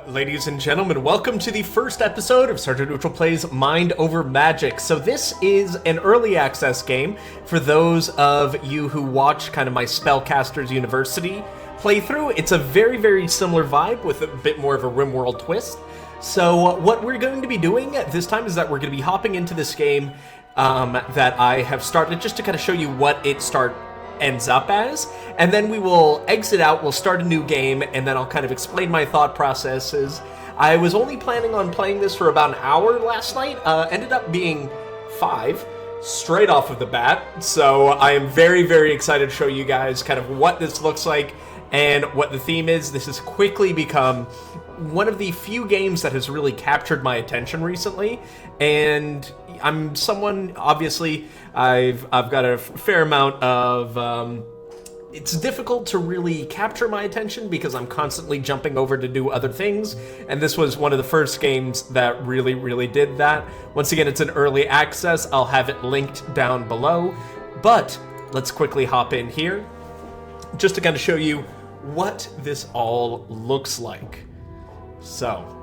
Ladies and gentlemen, welcome to the first episode of Sergeant Neutral Plays Mind Over Magic. So this is an early access game for those of you who watch kind of my Spellcasters University playthrough. It's a very, very similar vibe with a bit more of a Rimworld twist. So what we're going to be doing this time is that we're going to be hopping into this game that I have started just to kind of show you what it ends up as, and then we will exit out, we'll start a new game, and then I'll kind of explain my thought processes. I was only planning on playing this for about an hour last night, ended up being 5 straight off of the bat, so I am very, very excited to show you guys kind of what this looks like and what the theme is. This has quickly become one of the few games that has really captured my attention recently, and I'm someone, obviously, I've got a fair amount of, it's difficult to really capture my attention because I'm constantly jumping over to do other things, and this was one of the first games that really, really did that. Once again, it's an early access. I'll have it linked down below, but let's quickly hop in here just to kind of show you what this all looks like. So,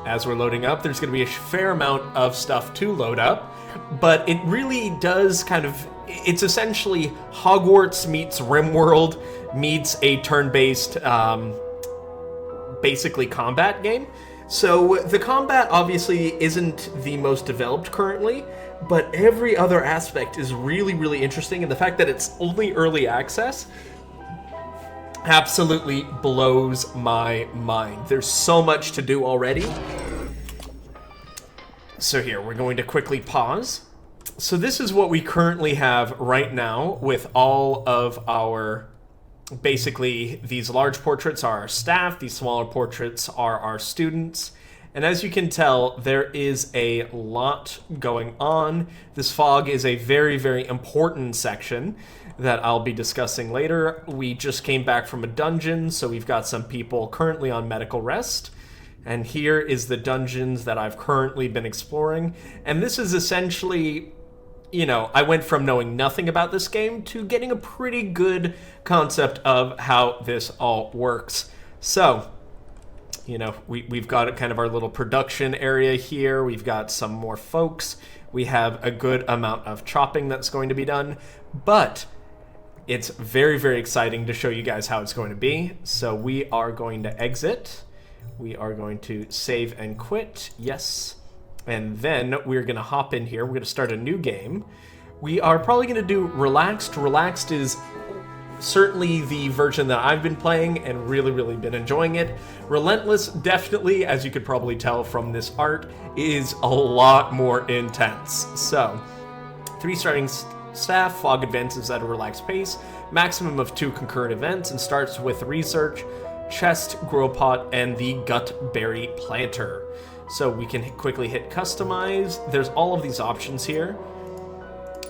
as we're loading up, there's going to be a fair amount of stuff to load up, but it really does kind of, it's essentially Hogwarts meets Rimworld meets a turn-based, basically combat game. So the combat obviously isn't the most developed currently, but every other aspect is really, really interesting, and the fact that it's only early access absolutely blows my mind. There's so much to do already. So here, we're going to quickly pause. So this is what we currently have right now with all of our, basically, these large portraits are our staff, these smaller portraits are our students. And as you can tell, there is a lot going on. This fog is a very, very important section that I'll be discussing later. We just came back from a dungeon, so we've got some people currently on medical rest. And here is the dungeons that I've currently been exploring. And this is essentially, you know, I went from knowing nothing about this game to getting a pretty good concept of how this all works. So, you know, we've got kind of our little production area here. We've got some more folks. We have a good amount of chopping that's going to be done. But it's very, very exciting to show you guys how it's going to be. So we are going to exit. We are going to save and quit. Yes. And then we're going to hop in here. We're going to start a new game. We are probably going to do Relaxed. Relaxed is certainly the version that I've been playing and really, really been enjoying it. Relentless, definitely, as you could probably tell from this art, is a lot more intense. So, 3 starting staff, fog advances at a relaxed pace, maximum of 2 concurrent events, and starts with research, chest, grow pot, and the gut berry planter. So we can quickly hit customize. There's all of these options here.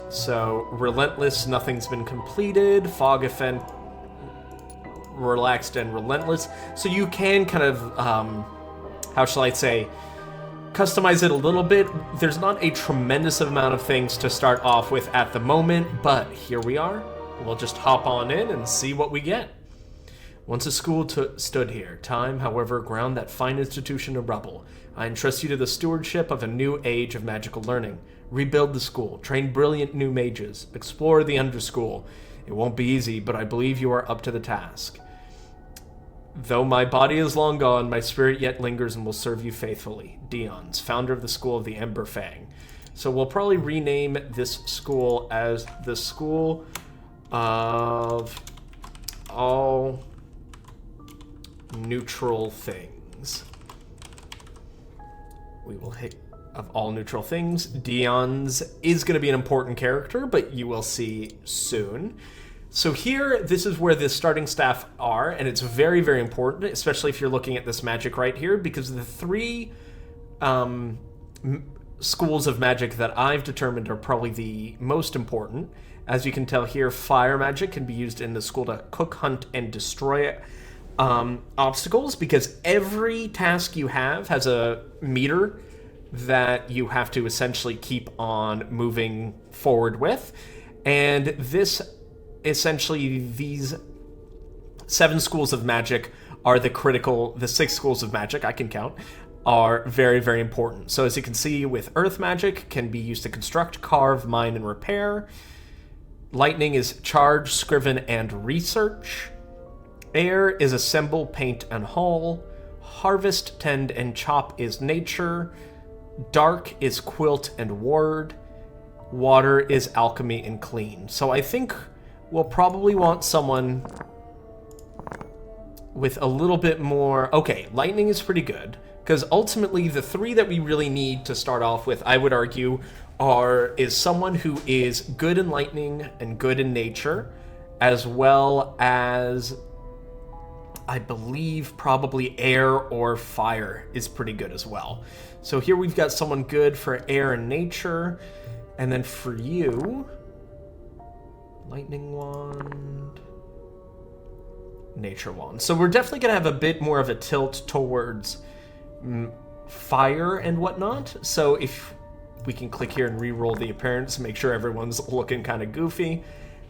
So relentless, nothing's been completed. Fog event, relaxed and relentless. So you can kind of, how shall I say, customize it a little bit. There's not a tremendous amount of things to start off with at the moment, but here we are. We'll just hop on in and see what we get. Once a school stood here, time, however, ground that fine institution to rubble. I entrust you to the stewardship of a new age of magical learning. Rebuild the school, train brilliant new mages, explore the underschool. It won't be easy, but I believe you are up to the task. Though my body is long gone, my spirit yet lingers and will serve you faithfully. Dion's, founder of the School of the Ember Fang. So we'll probably rename this school as the School of All Neutral Things. We will hit of all neutral things. Dion's is going to be an important character, but you will see soon. So here, this is where the starting staff are, and it's very, very important, especially if you're looking at this magic right here, because the 3 schools of magic that I've determined are probably the most important. As you can tell here, fire magic can be used in the school to cook, hunt, and destroy obstacles, because every task you have has a meter that you have to essentially keep on moving forward with. And this, essentially, these 7 schools of magic are the 6 schools of magic, I can count, are very, very important. So as you can see with earth magic, can be used to construct, carve, mine, and repair. Lightning is charge, scriven, and research. Air is assemble, paint, and haul. Harvest, tend, and chop is nature. Dark is quilt and ward. Water is alchemy and clean. So I think we'll probably want someone with a little bit more... Okay, lightning is pretty good, because ultimately the 3 that we really need to start off with, I would argue, is someone who is good in lightning and good in nature, as well as, I believe, probably air or fire is pretty good as well. So here we've got someone good for air and nature, and then for you, lightning wand, nature wand. So we're definitely going to have a bit more of a tilt towards fire and whatnot. So if we can click here and re-roll the appearance, make sure everyone's looking kind of goofy.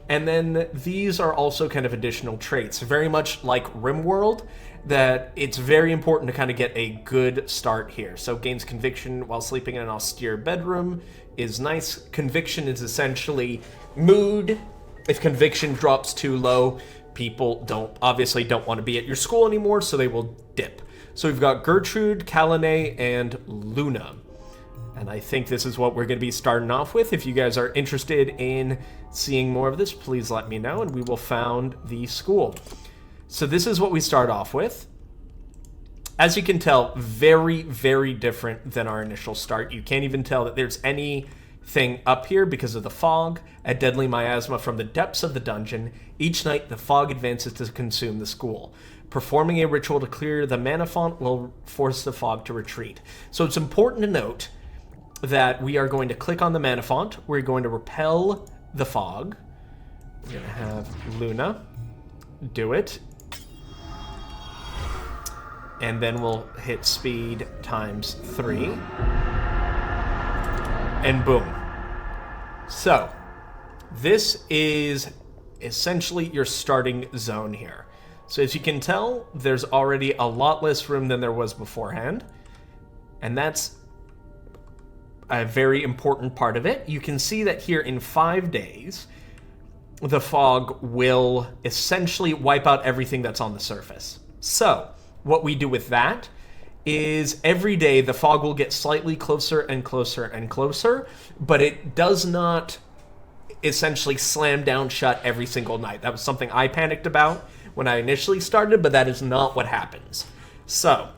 And then these are also kind of additional traits, very much like Rimworld, that it's very important to kind of get a good start here. So gains conviction while sleeping in an austere bedroom is nice. Conviction is essentially mood. If conviction drops too low, people obviously don't want to be at your school anymore, so they will dip. So we've got Gertrude, Kalane, and Luna. And I think this is what we're going to be starting off with. If you guys are interested in seeing more of this, please let me know, and we will found the school. So this is what we start off with. As you can tell, very, very different than our initial start. You can't even tell that there's anything up here because of the fog. A deadly miasma from the depths of the dungeon. Each night, the fog advances to consume the school. Performing a ritual to clear the mana font will force the fog to retreat. So it's important to note that we are going to click on the mana font. We're going to repel the fog. We're going to have Luna do it. And then we'll hit speed times 3. And boom. So, this is essentially your starting zone here. So as you can tell, there's already a lot less room than there was beforehand. And that's a very important part of it. You can see that here in 5 days, the fog will essentially wipe out everything that's on the surface. So, what we do with that is every day the fog will get slightly closer and closer and closer, but it does not essentially slam down shut every single night. That was something I panicked about when I initially started, but that is not what happens. So,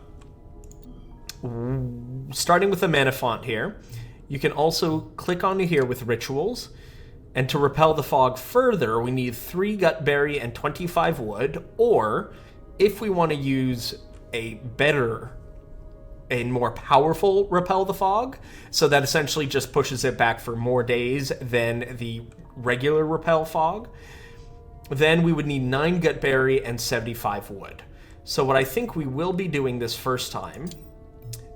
starting with the mana font here, you can also click onto here with rituals, and to repel the fog further, we need 3 gutberry and 25 wood, or if we want to use a better and more powerful repel the fog, so that essentially just pushes it back for more days than the regular repel fog, then we would need 9 gutberry and 75 wood. So what I think we will be doing this first time,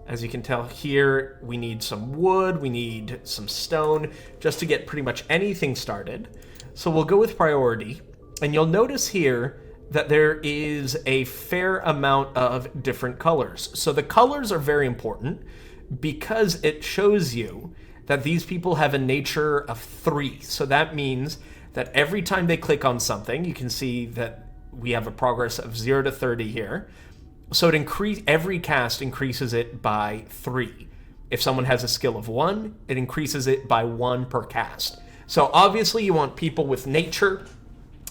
as you can tell here, we need some wood, we need some stone, just to get pretty much anything started. So we'll go with priority, and you'll notice here that there is a fair amount of different colors. So the colors are very important because it shows you that these people have a nature of 3. So that means that every time they click on something, you can see that we have a progress of 0 to 30 here. So every cast increases it by 3. If someone has a skill of 1, it increases it by 1 per cast. So obviously you want people with nature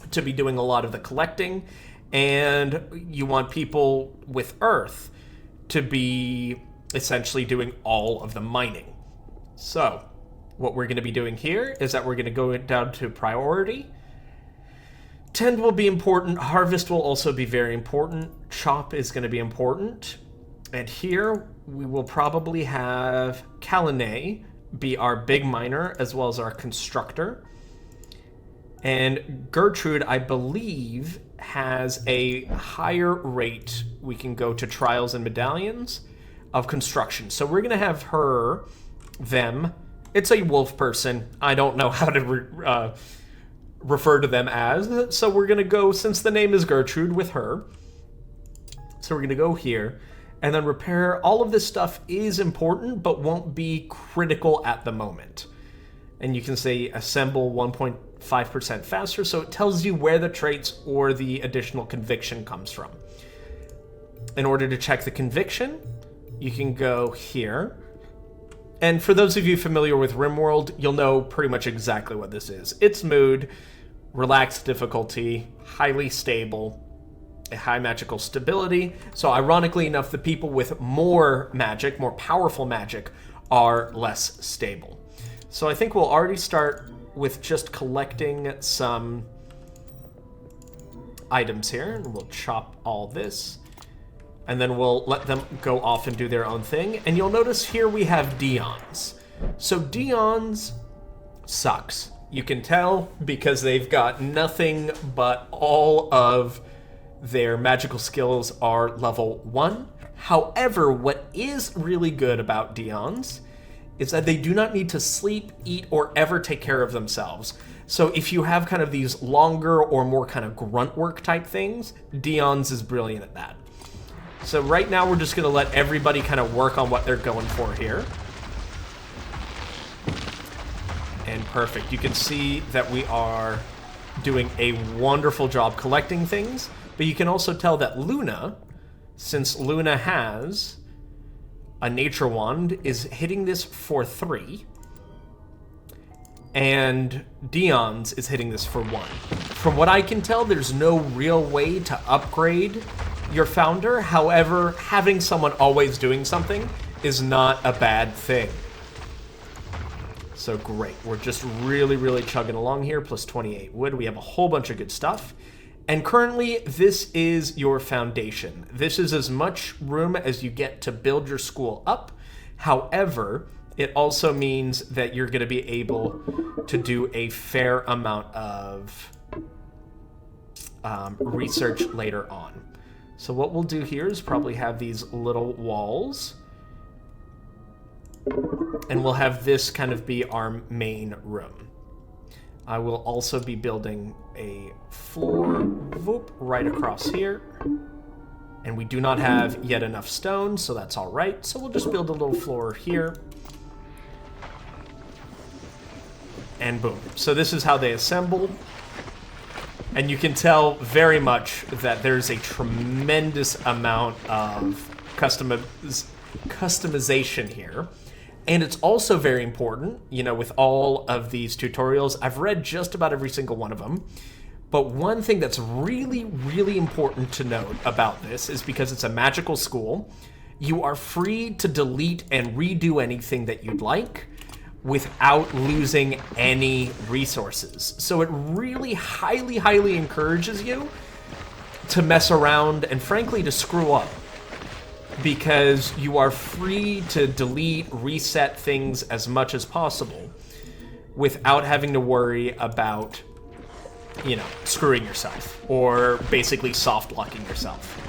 to be doing a lot of the collecting, and you want people with earth to be essentially doing all of the mining. So what we're going to be doing here is that we're going to go down to priority. Tend will be important. Harvest will also be very important. Chop is going to be important. And here we will probably have Kalane be our big miner as well as our constructor. And Gertrude, I believe, has a higher rate. We can go to trials and medallions of construction. So we're going to have them. It's a wolf person. I don't know how to refer to them as. So we're going to go, since the name is Gertrude, with her. So we're going to go here, and then repair. All of this stuff is important, but won't be critical at the moment. And you can say assemble 1.5% faster, so it tells you where the traits or the additional conviction comes from. In order to check the conviction, you can go here. And for those of you familiar with Rimworld, you'll know pretty much exactly what this is. It's mood, relaxed difficulty, highly stable, a high magical stability. So ironically enough, the people with more magic, more powerful magic, are less stable. So I think we'll already start with just collecting some items here. And we'll chop all this. And then we'll let them go off and do their own thing. And you'll notice here we have Dion's. So Dion's sucks. You can tell because they've got nothing but all of their magical skills are level 1. However, what is really good about Dion's is that they do not need to sleep, eat, or ever take care of themselves. So if you have kind of these longer or more kind of grunt work type things, Dion's is brilliant at that. So right now we're just going to let everybody kind of work on what they're going for here. And perfect. You can see that we are doing a wonderful job collecting things, but you can also tell that Luna, since Luna has a nature wand, is hitting this for 3. And Dion's is hitting this for 1. From what I can tell, there's no real way to upgrade your founder. However, having someone always doing something is not a bad thing. So great. We're just really chugging along here. Plus 28 wood. We have a whole bunch of good stuff. And currently, this is your foundation. This is as much room as you get to build your school up. However, it also means that you're going to be able to do a fair amount of research later on. So what we'll do here is probably have these little walls. And we'll have this kind of be our main room. I will also be building a floor right across here. And we do not have yet enough stone, so that's all right. So we'll just build a little floor here. And boom. So this is how they assemble. And you can tell very much that there's a tremendous amount of customization here. And it's also very important, you know, with all of these tutorials. I've read just about every single one of them. But one thing that's really important to note about this is because it's a magical school, you are free to delete and redo anything that you'd like without losing any resources. So it really highly encourages you to mess around and frankly to screw up, because you are free to delete, reset things as much as possible without having to worry about, you know, screwing yourself or basically soft locking yourself.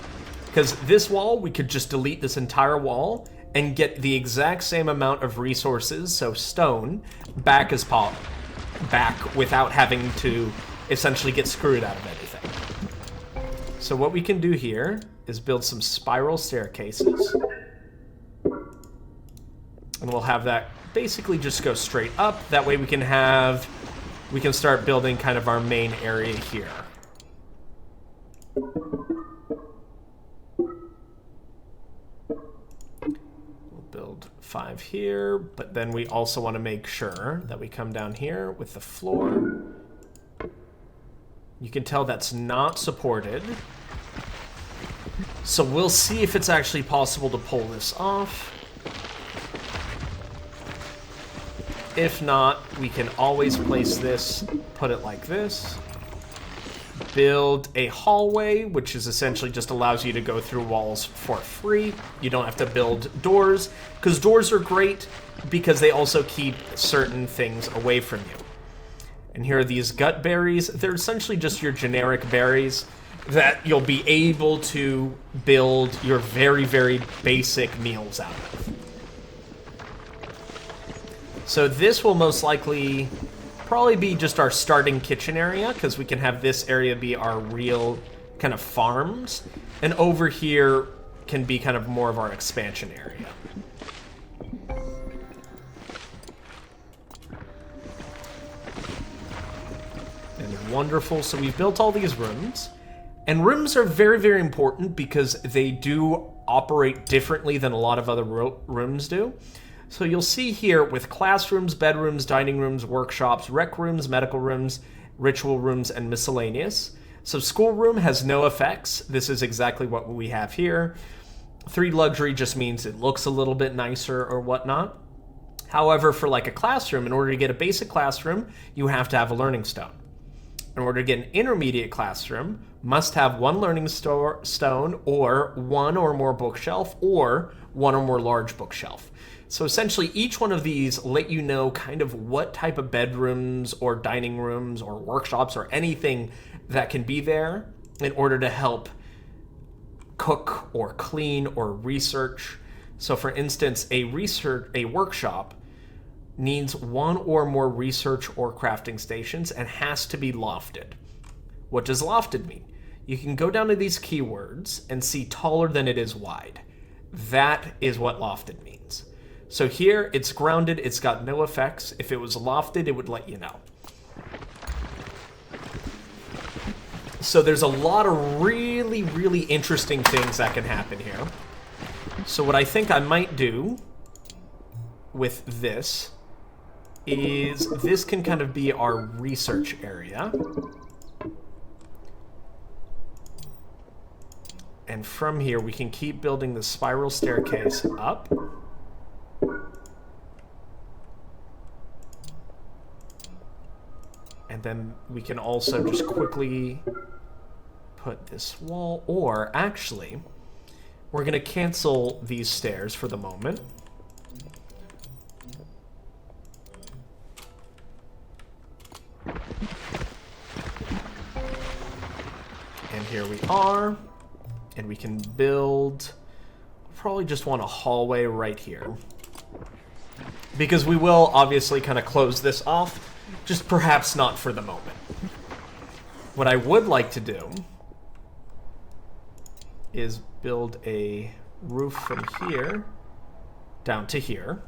Because this wall, we could just delete this entire wall and get the exact same amount of resources, so stone, back without having to essentially get screwed out of anything. So what we can do here is build some spiral staircases. And we'll have that basically just go straight up. That way we can start building kind of our main area here. Build 5 here, but then we also want to make sure that we come down here with the floor. You can tell that's not supported. So we'll see if it's actually possible to pull this off. If not, we can always place this, put it like this. Build a hallway, which is essentially just allows you to go through walls for free. You don't have to build doors, because doors are great because they also keep certain things away from you. And here are these gut berries. They're essentially just your generic berries that you'll be able to build your very basic meals out of. So this will most likely probably be just our starting kitchen area, because we can have this area be our real kind of farms, and over here can be kind of more of our expansion area. And wonderful. So we've built all these rooms, and rooms are very, very important because they do operate differently than a lot of other rooms do. So you'll see here with classrooms, bedrooms, dining rooms, workshops, rec rooms, medical rooms, ritual rooms, and miscellaneous. So schoolroom has no effects. This is exactly what we have here. 3 luxury just means it looks a little bit nicer or whatnot. However, for like a classroom, in order to get a basic classroom, you have to have a learning stone. In order to get an intermediate classroom, must have 1 learning stone or 1 or more bookshelf or 1 or more large bookshelf. So essentially each one of these let you know kind of what type of bedrooms or dining rooms or workshops or anything that can be there in order to help cook or clean or research. So for instance, a workshop needs 1 or more research or crafting stations and has to be lofted. What does lofted mean? You can go down to these keywords and see taller than it is wide. That is what lofted means. So here it's grounded, it's got no effects. If it was lofted, it would let you know. So there's a lot of really, really interesting things that can happen here. So what I think I might do with this is this can kind of be our research area. And from here, we can keep building the spiral staircase up. And then we can also just quickly put this wall, or actually, we're going to cancel these stairs for the moment. And here we are. And we can build, probably just want a hallway right here. Because we will obviously kind of close this off, just perhaps not for the moment. What I would like to do is build a roof from here down to here.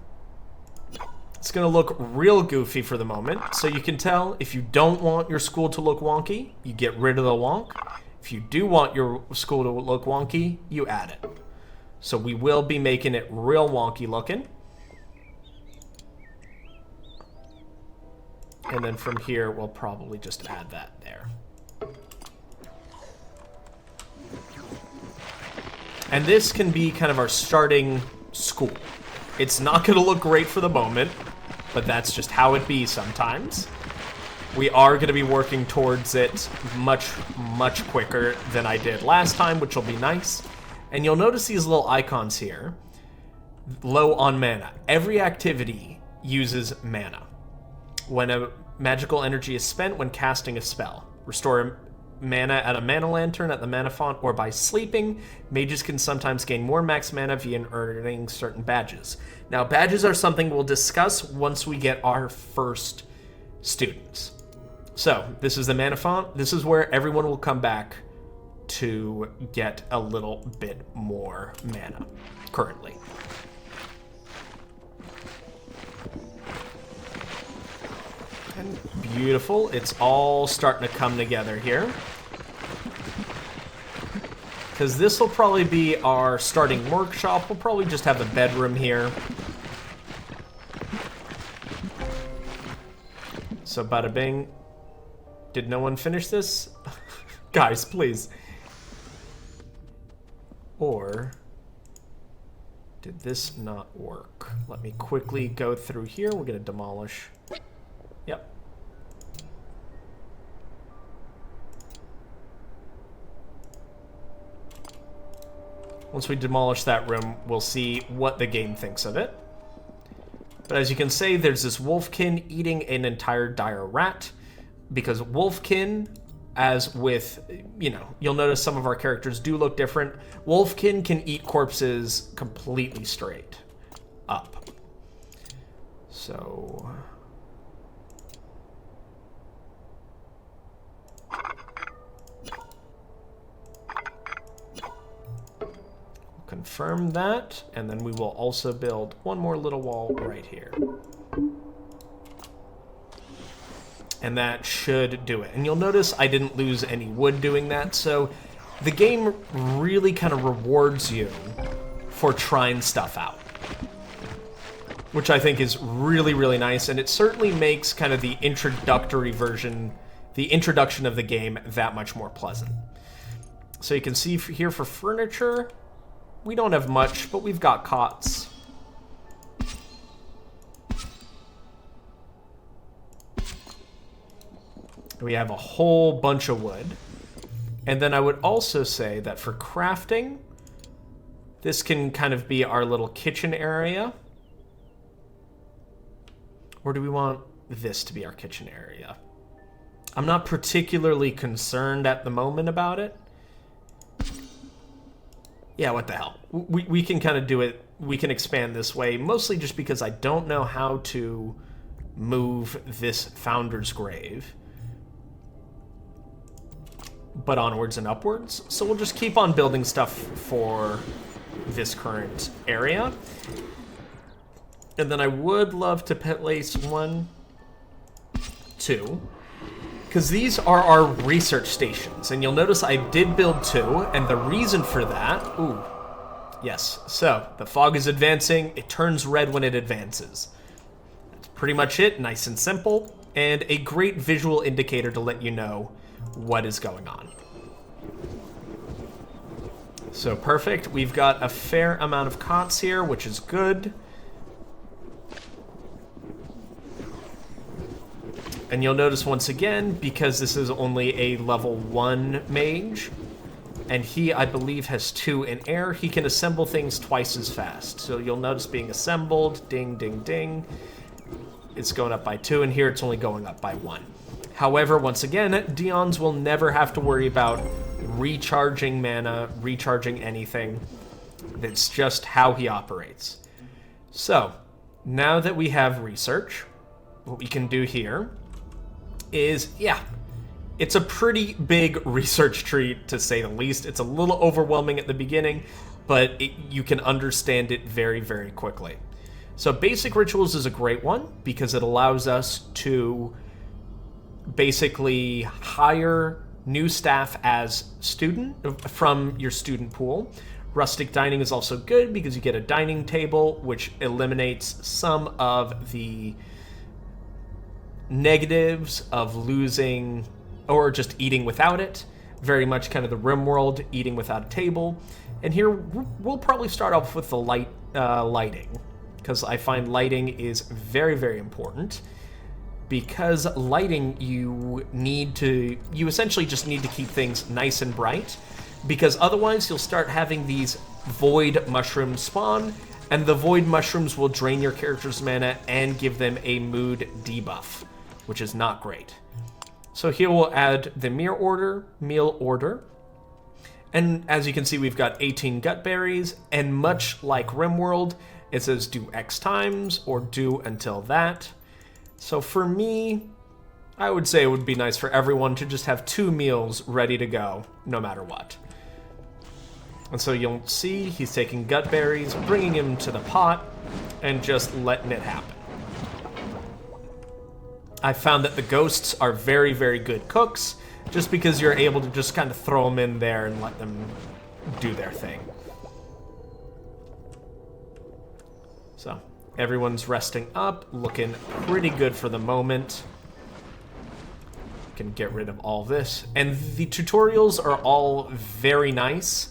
It's going to look real goofy for the moment, so you can tell if you don't want your school to look wonky, you get rid of the wonk. If you do want your school to look wonky, you add it. So we will be making it real wonky looking. And then from here, we'll probably just add that there. And this can be kind of our starting school. It's not going to look great for the moment, but that's just how it be sometimes. We are going to be working towards it much, much quicker than I did last time, which will be nice. And you'll notice these little icons here. Low on mana. Every activity uses mana. When a magical energy is spent when casting a spell. Restore mana at a mana lantern, at the mana font, or by sleeping. Mages can sometimes gain more max mana via earning certain badges. Now, badges are something we'll discuss once we get our first students. So, this is the mana font. This is where everyone will come back to get a little bit more mana, currently. And beautiful. It's all starting to come together here. Because this will probably be our starting workshop. We'll probably just have a bedroom here. So, bada bing. Did no one finish this? Guys, please. Or did this not work? Let me quickly go through here. We're going to demolish. Yep. Once we demolish that room, we'll see what the game thinks of it. But as you can see, there's this wolfkin eating an entire dire rat. Because wolfkin, as with, you know, you'll notice some of our characters do look different. Wolfkin can eat corpses completely straight up. So... confirm that, and then we will also build one more little wall right here. And that should do it. And you'll notice I didn't lose any wood doing that, so the game really kind of rewards you for trying stuff out, which I think is really, really nice, and it certainly makes kind of the introductory version, the introduction of the game, that much more pleasant. So you can see here for furniture, we don't have much, but we've got cots. We have a whole bunch of wood. And then I would also say that for crafting, this can kind of be our little kitchen area. Or do we want this to be our kitchen area? I'm not particularly concerned at the moment about it. Yeah, what the hell. We can kind of do it. We can expand this way, mostly just because I don't know how to move this founder's grave. But onwards and upwards. So we'll just keep on building stuff for this current area. And then I would love to place 1, 2, because these are our research stations. And you'll notice I did build 2, and the reason for that, ooh, yes. So the fog is advancing. It turns red when it advances. That's pretty much it, nice and simple, and a great visual indicator to let you know what is going on. So perfect. We've got a fair amount of cots here, which is good. And you'll notice once again, because this is only a level 1 mage, and he, I believe, has 2 in air, he can assemble things twice as fast. So you'll notice being assembled, ding, ding, ding. It's going up by 2, and here it's only going up by 1. However, once again, Dion's will never have to worry about recharging mana, recharging anything. That's just how he operates. So, now that we have research, what we can do here is, yeah, it's a pretty big research tree, to say the least. It's a little overwhelming at the beginning, but you can understand it very, very quickly. So basic rituals is a great one because it allows us to basically hire new staff as student from your student pool. Rustic dining is also good because you get a dining table, which eliminates some of the negatives of losing or just eating without it. Very much kind of the Rimworld, eating without a table. And here we'll probably start off with the lighting, because I find lighting is very, very important. Because lighting, you essentially just need to keep things nice and bright, because otherwise you'll start having these void mushrooms spawn, and the void mushrooms will drain your character's mana and give them a mood debuff, which is not great. So here we'll add the meal order, and as you can see, we've got 18 gut berries, and much like Rimworld, it says do X times or do until that. So for me, I would say it would be nice for everyone to just have 2 meals ready to go, no matter what. And so you'll see he's taking gut berries, bringing them to the pot, and just letting it happen. I found that the ghosts are very, very good cooks, just because you're able to just kind of throw them in there and let them do their thing. So everyone's resting up, looking pretty good for the moment. Can get rid of all this. And the tutorials are all very nice.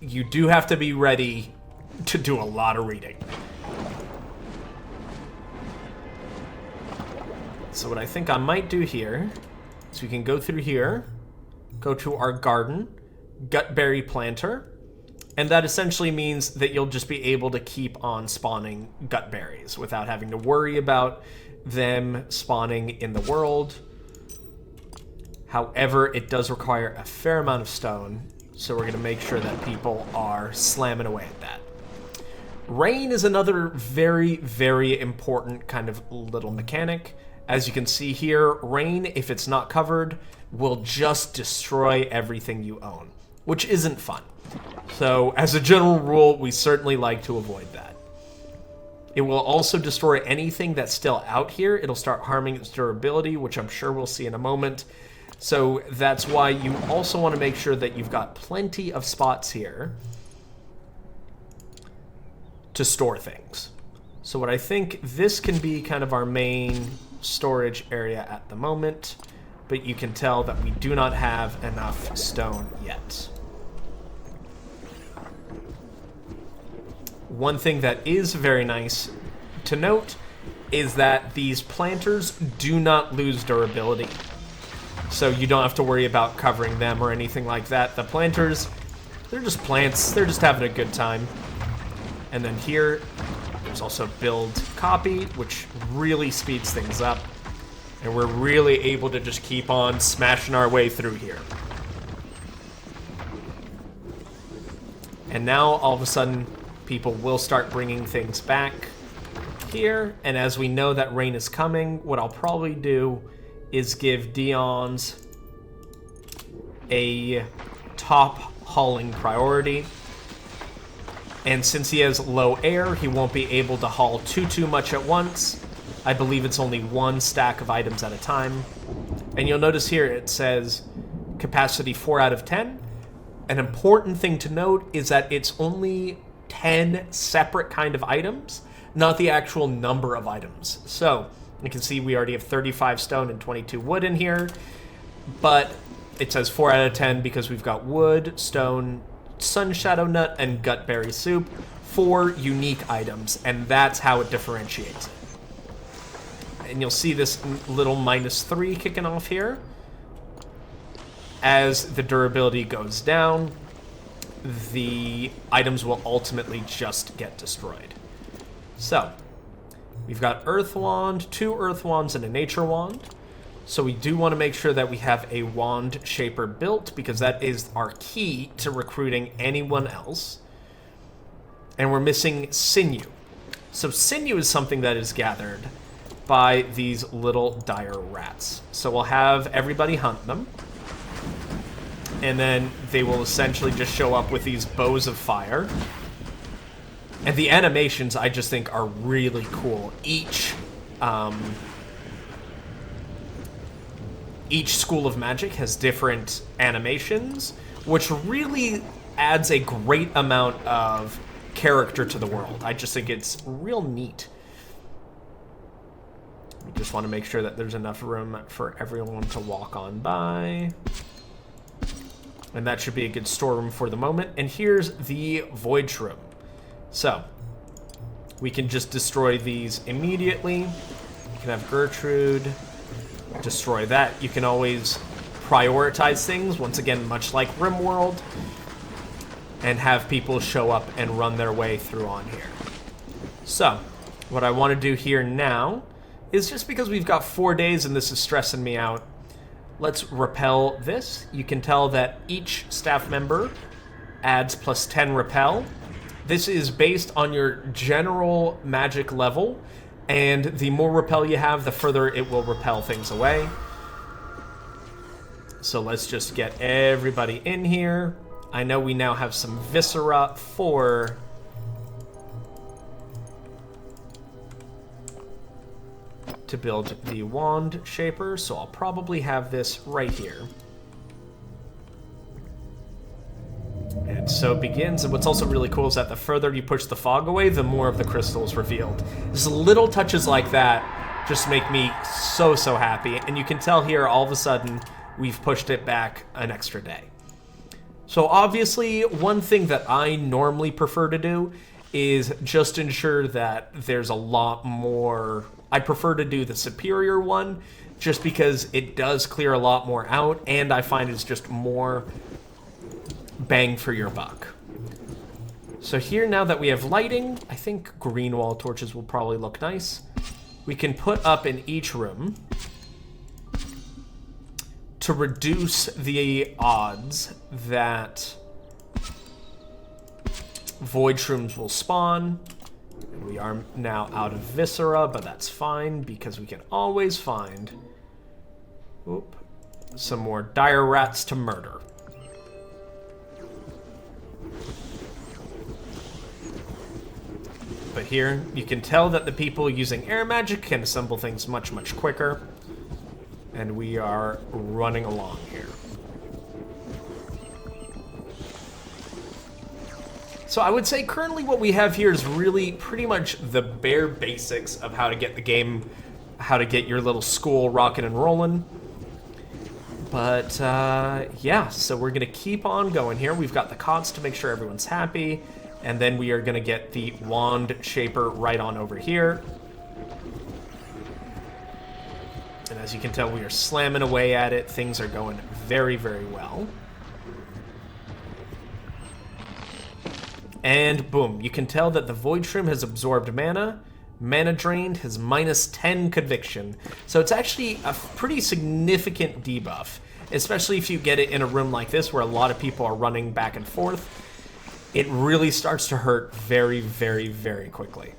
You do have to be ready to do a lot of reading. So what I think I might do here is we can go through here, go to our garden, gutberry planter, and that essentially means that you'll just be able to keep on spawning gut berries without having to worry about them spawning in the world. However, it does require a fair amount of stone, so we're going to make sure that people are slamming away at that. Rain is another very, very important kind of little mechanic. As you can see here, rain, if it's not covered, will just destroy everything you own. which isn't fun. So, as a general rule, we certainly like to avoid that. It will also destroy anything that's still out here. It'll start harming its durability, which I'm sure we'll see in a moment. So that's why you also want to make sure that you've got plenty of spots here to store things. So what I think this can be kind of our main storage area at the moment, but you can tell that we do not have enough stone yet. One thing that is very nice to note is that these planters do not lose durability. So you don't have to worry about covering them or anything like that. The planters, they're just plants. They're just having a good time. And then here, there's also build copy, which really speeds things up. And we're really able to just keep on smashing our way through here. And now, all of a sudden, people will start bringing things back here. And as we know that rain is coming, what I'll probably do is give Dion's a top hauling priority. And since he has low air, he won't be able to haul too much at once. I believe it's only one stack of items at a time. And you'll notice here it says capacity 4 out of 10. An important thing to note is that it's only 10 separate kind of items, not the actual number of items. So you can see we already have 35 stone and 22 wood in here, but it says 4 out of 10 because we've got wood, stone, sun shadow nut, and gutberry soup, 4 unique items, and that's how it differentiates it. And you'll see this little -3 kicking off here. As the durability goes down, the items will ultimately just get destroyed. So, we've got Earth Wand, 2 Earth Wands, and a Nature Wand. So we do want to make sure that we have a Wand Shaper built, because that is our key to recruiting anyone else. And we're missing Sinew. So Sinew is something that is gathered by these little dire rats. So we'll have everybody hunt them. And then they will essentially just show up with these bows of fire. And the animations, I just think, are really cool. Each school of magic has different animations, which really adds a great amount of character to the world. I just think it's real neat. We just want to make sure that there's enough room for everyone to walk on by. And that should be a good storeroom for the moment. And here's the Void Shroom. So, we can just destroy these immediately. You can have Gertrude destroy that. You can always prioritize things, once again, much like Rimworld, and have people show up and run their way through on here. So, what I want to do here now is, just because we've got 4 days and this is stressing me out, let's repel this. You can tell that each staff member adds +10 repel. This is based on your general magic level, and the more repel you have, the further it will repel things away. So let's just get everybody in here. I know we now have some viscera for to build the wand shaper, so I'll probably have this right here. And so it begins, and what's also really cool is that the further you push the fog away, the more of the crystal is revealed. Just little touches like that just make me so happy, and you can tell here all of a sudden we've pushed it back an extra day. So obviously, one thing that I normally prefer to do is just ensure that there's a lot more. I prefer to do the superior one, just because it does clear a lot more out, and I find it's just more bang for your buck. So here, now that we have lighting, I think green wall torches will probably look nice. We can put up in each room to reduce the odds that void shrooms will spawn. We are now out of viscera, but that's fine because we can always find some more dire rats to murder. But here, you can tell that the people using air magic can assemble things much, much quicker. And we are running along here. So I would say currently what we have here is really pretty much the bare basics of how to get the game, how to get your little school rocking and rolling. But yeah, so we're gonna keep on going here. We've got the cots to make sure everyone's happy, and then we are gonna get the wand shaper right on over here. And as you can tell, we are slamming away at it. Things are going very, very well. And boom, you can tell that the Void Shroom has absorbed mana. Mana drained has minus 10 conviction. So it's actually a pretty significant debuff, especially if you get it in a room like this where a lot of people are running back and forth. It really starts to hurt very, very, very quickly.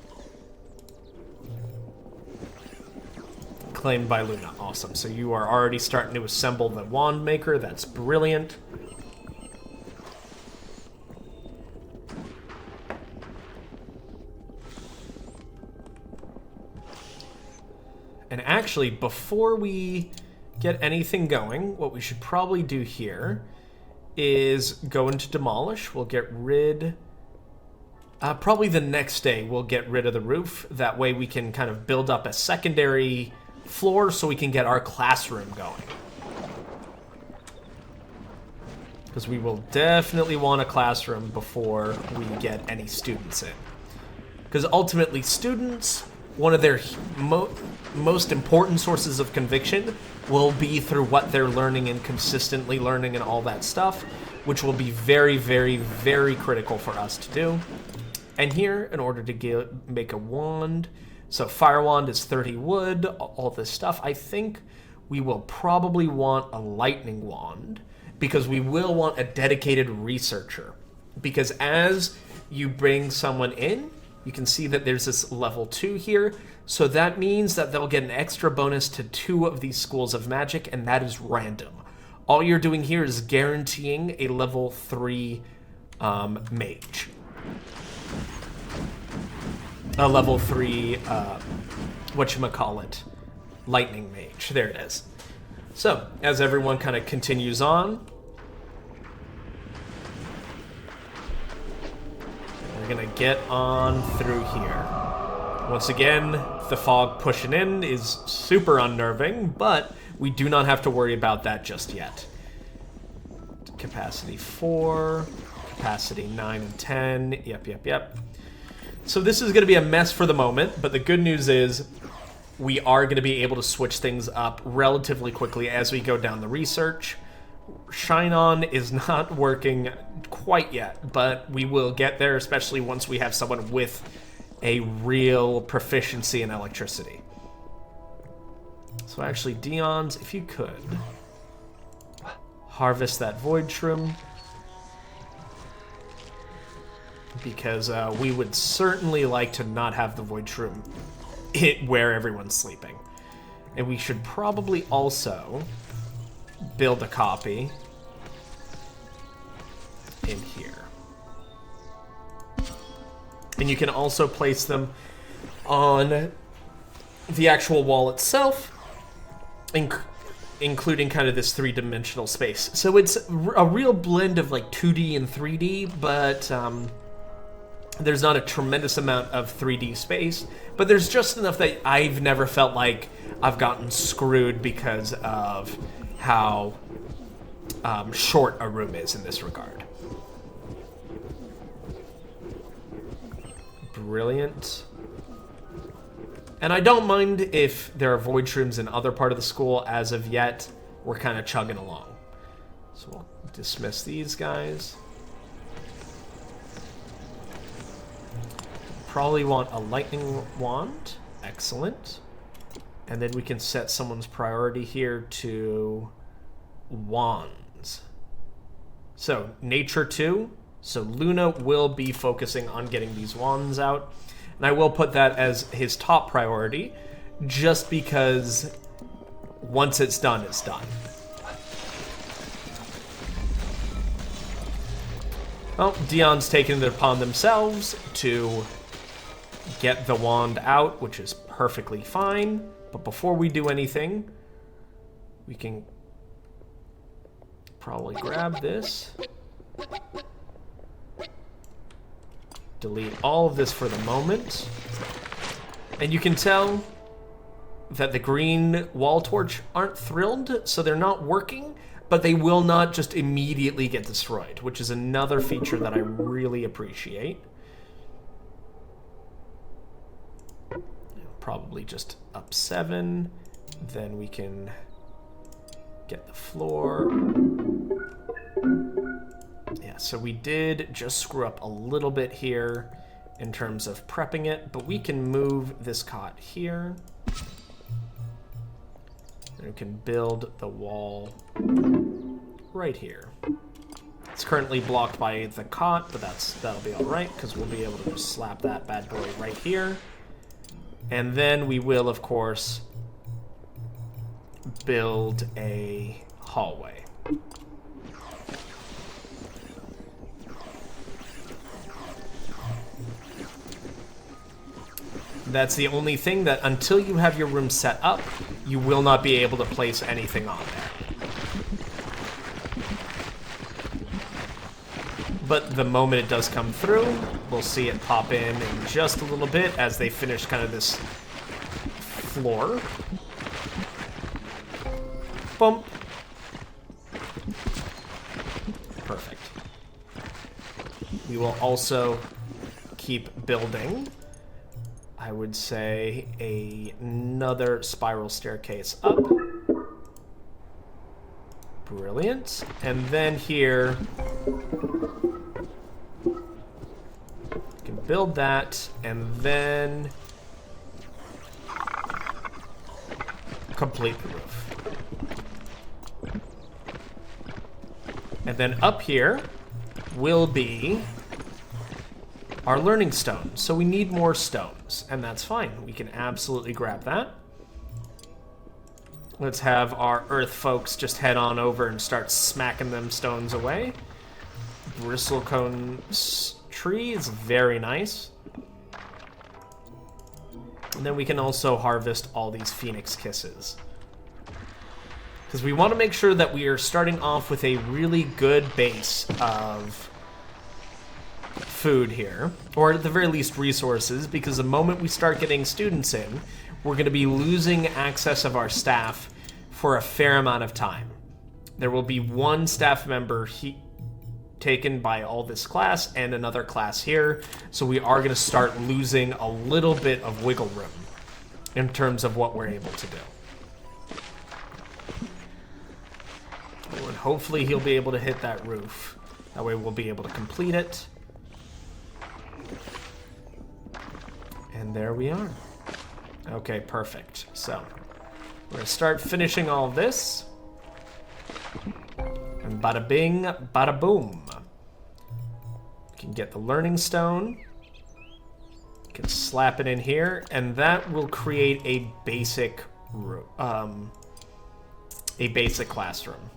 Claimed by Luna. Awesome. So you are already starting to assemble the Wand Maker. That's brilliant. And actually, before we get anything going, what we should probably do here is go into Demolish. We'll get rid... probably the next day we'll get rid of the roof. That way we can kind of build up a secondary floor so we can get our classroom going. Because we will definitely want a classroom before we get any students in. Because ultimately, students... one of their most important sources of conviction will be through what they're learning and consistently learning and all that stuff, which will be very, very, very critical for us to do. And here, in order to make a wand, so Fire Wand is 30 wood, all this stuff, I think we will probably want a Lightning Wand, because we will want a dedicated researcher. Because as you bring someone in, you can see that there's this level 2 here, so that means that they'll get an extra bonus to 2 of these schools of magic, and that is random. All you're doing here is guaranteeing a level 3 mage. A level 3, whatchamacallit, lightning mage. There it is. So, as everyone kind of continues on, we're gonna get on through here. Once again, the fog pushing in is super unnerving, but we do not have to worry about that just yet. Capacity 4, capacity 9 and 10, yep. So this is gonna be a mess for the moment, but the good news is we are gonna be able to switch things up relatively quickly as we go down the research. Shine On is not working quite yet, but we will get there, especially once we have someone with a real proficiency in electricity. So actually, Dion's, if you could, harvest that Void Shroom, because we would certainly like to not have the Void Shroom hit where everyone's sleeping. And we should probably also build a copy in here. And you can also place them on the actual wall itself, including kind of this three-dimensional space. So it's a real blend of like 2D and 3D, but there's not a tremendous amount of 3D space, but there's just enough that I've never felt like I've gotten screwed because of how short a room is in this regard. Brilliant. And I don't mind if there are void shrooms in other part of the school. As of yet, we're kind of chugging along. So we'll dismiss these guys. Probably want a lightning wand. Excellent. And then we can set someone's priority here to wands. So, nature 2. So Luna will be focusing on getting these wands out. And I will put that as his top priority, just because once it's done, it's done. Well, Dion's taken it upon themselves to get the wand out, which is perfectly fine. But before we do anything, we can probably grab this. Delete all of this for the moment. And you can tell that the green wall torch aren't thrilled, so they're not working, but they will not just immediately get destroyed, which is another feature that I really appreciate. Probably just up 7, then we can get the floor. Yeah, so we did just screw up a little bit here in terms of prepping it, but we can move this cot here. And we can build the wall right here. It's currently blocked by the cot, but that'll be all right, because we'll be able to just slap that bad boy right here. And then we will, of course, build a hallway. That's the only thing, that until you have your room set up, you will not be able to place anything on there. But the moment it does come through, we'll see it pop in just a little bit as they finish kind of this floor. Bump. Perfect. We will also keep building, I would say, another spiral staircase up. Brilliant. And then here, build that, and then complete the roof. And then up here will be our learning stone. So we need more stones, and that's fine. We can absolutely grab that. Let's have our earth folks just head on over and start smacking them stones away. Bristlecone tree is very nice. And then we can also harvest all these phoenix kisses, because we want to make sure that we are starting off with a really good base of food here, or at the very least resources, because the moment we start getting students in, we're going to be losing access of our staff for a fair amount of time. There will be one staff member taken by all this class and another class here, so we are going to start losing a little bit of wiggle room in terms of what we're able to do. And hopefully he'll be able to hit that roof. That way we'll be able to complete it. And there we are. Okay, perfect. So we're going to start finishing all of this. And bada bing, bada boom. We can get the learning stone. We can slap it in here, and that will create a basic classroom.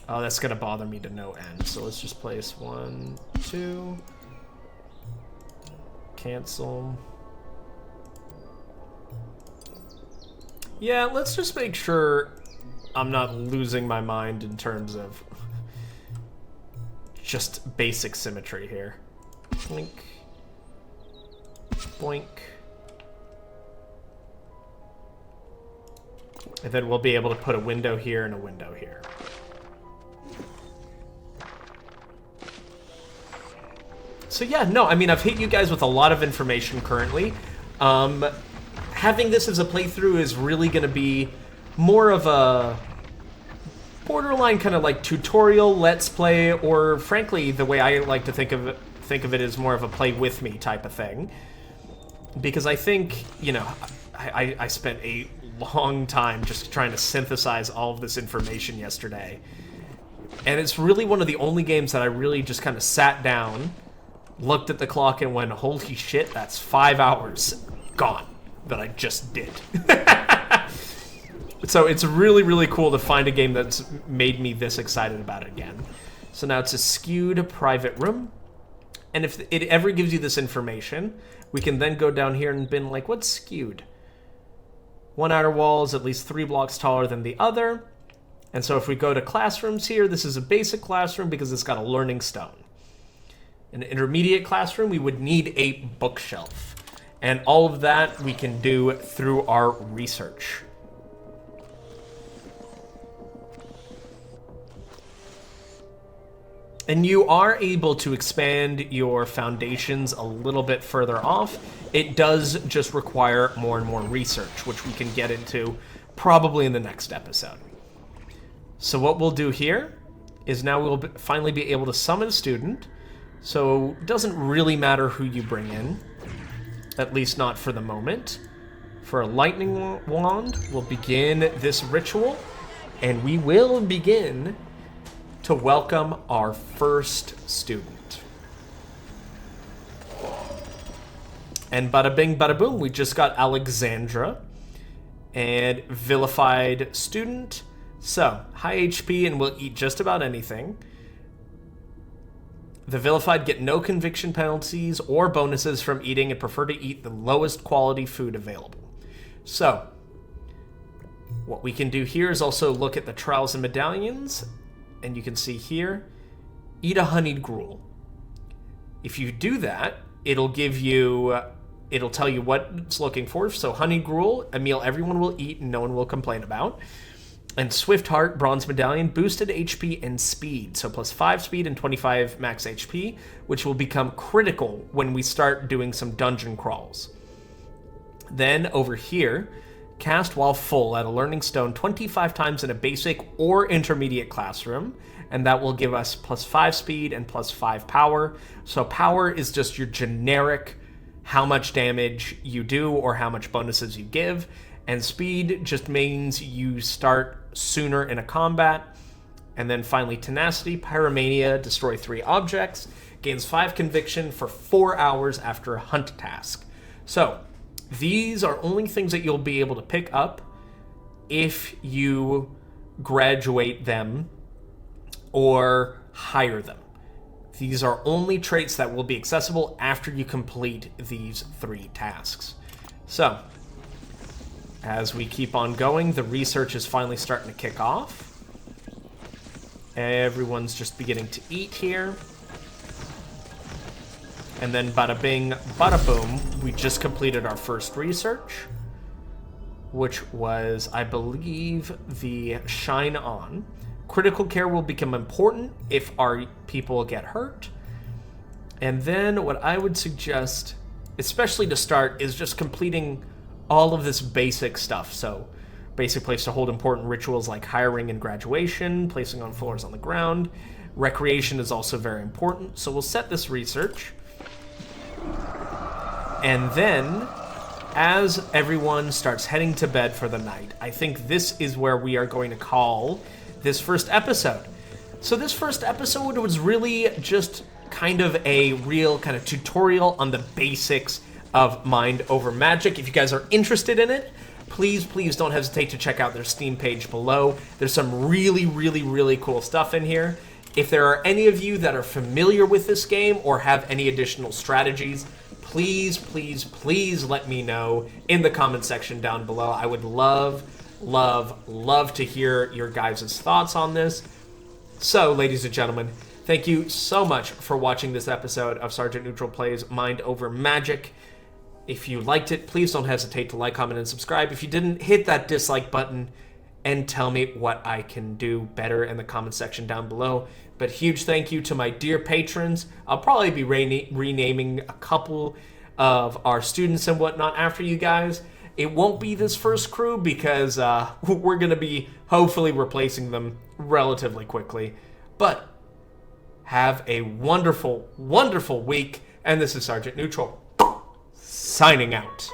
Oh, that's gonna bother me to no end. So let's just place 1, 2. Cancel. Yeah, let's just make sure I'm not losing my mind in terms of just basic symmetry here. Blink. Boink. And then we'll be able to put a window here and a window here. So yeah, no, I mean, I've hit you guys with a lot of information currently. Having this as a playthrough is really going to be more of a borderline kind of like tutorial, let's play, or frankly, the way I like to think of it is more of a play with me type of thing. Because I think, you know, I spent a long time just trying to synthesize all of this information yesterday. And it's really one of the only games that I really just kind of sat down, looked at the clock, and went, holy shit, that's 5 hours gone that I just did. So it's really, really cool to find a game that's made me this excited about it again. So now it's a skewed private room. And if it ever gives you this information, we can then go down here and bin like, what's skewed? One outer wall is at least 3 blocks taller than the other. And so if we go to classrooms here, this is a basic classroom because it's got a learning stone. An intermediate classroom, we would need a bookshelf. And all of that we can do through our research. And you are able to expand your foundations a little bit further off. It does just require more and more research, which we can get into probably in the next episode. So what we'll do here is now we'll finally be able to summon a student. So it doesn't really matter who you bring in, at least not for the moment. For a lightning wand, we'll begin this ritual, and we will begin to welcome our first student. And bada bing, bada boom, we just got Alexandra, and vilified student. So, high HP and will eat just about anything. The vilified get no conviction penalties or bonuses from eating and prefer to eat the lowest quality food available. So, what we can do here is also look at the trials and medallions. And you can see here, eat a honeyed gruel. If you do that, it'll give you, it'll tell you what it's looking for. So honeyed gruel, a meal everyone will eat and no one will complain about. And Swift Heart, bronze medallion, boosted HP and speed. So plus 5 speed and 25 max HP, which will become critical when we start doing some dungeon crawls. Then over here, cast while full at a learning stone 25 times in a basic or intermediate classroom, and that will give us plus 5 speed and plus 5 power. So power is just your generic how much damage you do or how much bonuses you give, and speed just means you start sooner in a combat. And then finally tenacity, pyromania, destroy 3 objects, gains 5 conviction for 4 hours after a hunt task. So these are only things that you'll be able to pick up if you graduate them or hire them. These are only traits that will be accessible after you complete these 3 tasks. So, as we keep on going, the research is finally starting to kick off. Everyone's just beginning to eat here. And then bada bing, bada boom, we just completed our first research, which was, I believe, the Shine On. Critical care will become important if our people get hurt. And then what I would suggest, especially to start, is just completing all of this basic stuff. So, basic place to hold important rituals like hiring and graduation, placing on floors on the ground. Recreation is also very important, so we'll set this research. And then, as everyone starts heading to bed for the night, I think this is where we are going to call this first episode. So this first episode was really just kind of a real kind of tutorial on the basics of Mind Over Magic. If you guys are interested in it, please don't hesitate to check out their Steam page below. There's some really cool stuff in here. If there are any of you that are familiar with this game or have any additional strategies, please let me know in the comment section down below. I would love to hear your guys' thoughts on this. So, ladies and gentlemen, thank you so much for watching this episode of Sergeant Neutral Plays Mind Over Magic. If you liked it, please don't hesitate to like, comment, and subscribe. If you didn't, hit that dislike button and tell me what I can do better in the comment section down below. But huge thank you to my dear patrons. I'll probably be renaming a couple of our students and whatnot after you guys. It won't be this first crew because we're going to be hopefully replacing them relatively quickly. But have a wonderful week. And this is Sergeant Neutral, signing out.